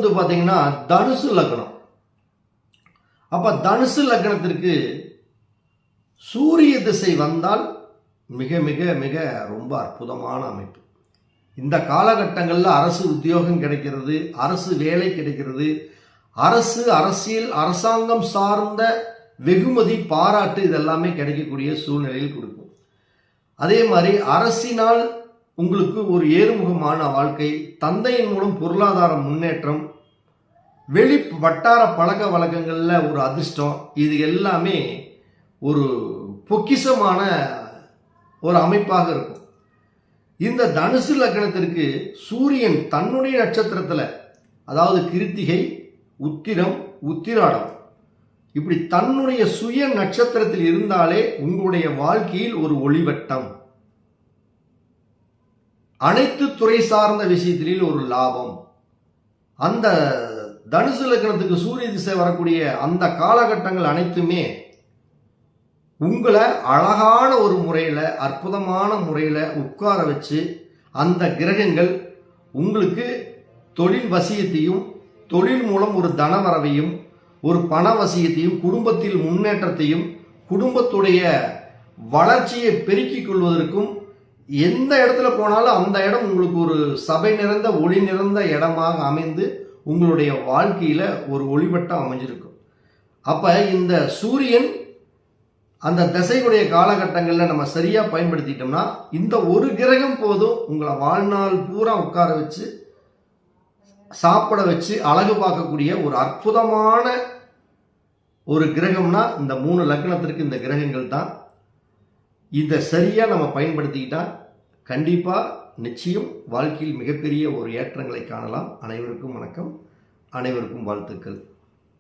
வந்து பார்த்தீங்கன்னா தனுசு லக்னம். அப்போ தனுசு லக்னத்திற்கு சூரிய திசை வந்தால் மிக மிக மிக ரொம்ப அற்புதமான அமைப்பு. இந்த காலகட்டங்களில் அரசு உத்தியோகம் கிடைக்கிறது, அரசு வேலை கிடைக்கிறது, அரசு அரசியல் அரசாங்கம் சார்ந்த வெகுமதி பாராட்டு இதெல்லாமே கிடைக்கக்கூடிய சூழ்நிலையில் கொடுக்கும். அதே மாதிரி அரசினால் உங்களுக்கு ஒரு ஏறுமுகமான வாழ்க்கை, தந்தையின் மூலம் பொருளாதார முன்னேற்றம், வெளி வட்டார பழக்க வழக்கங்களில் ஒரு அதிர்ஷ்டம், இது எல்லாமே ஒரு பொக்கிஷமான ஒரு அமைப்பாக இருக்கும். இந்த தனுசு லக்னத்திற்கு சூரியன் தன்னுடைய நட்சத்திரத்தில், அதாவது கிருத்திகை, உத்திரம், உத்திராடம், இப்படி தன்னுடைய சுய நட்சத்திரத்தில் இருந்தாலே உங்களுடைய வாழ்க்கையில் ஒரு ஒளிவட்டம், அனைத்து துறை சார்ந்த விஷயத்திலும் ஒரு லாபம். அந்த தனுசு லக்னத்துக்கு சூரிய திசை வரக்கூடிய அந்த காலகட்டங்கள் அனைத்துமே உங்களை அழகான ஒரு முறையில், அற்புதமான முறையில் உட்கார வச்சு அந்த கிரகங்கள் உங்களுக்கு தொழில் வசியத்தையும், தொழில் மூலம் ஒரு தனவரவையும், ஒரு பண வசியத்தையும், குடும்பத்தில் முன்னேற்றத்தையும், குடும்பத்துடைய வளர்ச்சியை பெருக்கிக் கொள்வதற்கும், எந்த இடத்துல போனாலும் அந்த இடம் உங்களுக்கு ஒரு சபை நிறைந்த ஒளி நிறைந்த இடமாக அமைந்து உங்களுடைய வாழ்க்கையில் ஒரு ஒளிவட்டம் அமைஞ்சிருக்கும். அப்போ இந்த சூரியன் அந்த திசையுடைய காலகட்டங்களில் நம்ம சரியாக பயன்படுத்திட்டோம்னா இந்த ஒரு கிரகம் போதும் உங்களை வாழ்நாள் பூரா உட்கார வச்சு சாப்பிட வச்சு அழகு பார்க்கக்கூடிய ஒரு அற்புதமான ஒரு கிரகம்னா இந்த 3 லக்னத்திற்கு இந்த கிரகங்கள் தான். இதை சரியாக நம்ம பயன்படுத்திக்கிட்டா கண்டிப்பாக நிச்சயம் வாழ்க்கையில் மிகப்பெரிய ஒரு ஏற்றங்களை காணலாம். அனைவருக்கும் வணக்கம், அனைவருக்கும் வாழ்த்துக்கள்.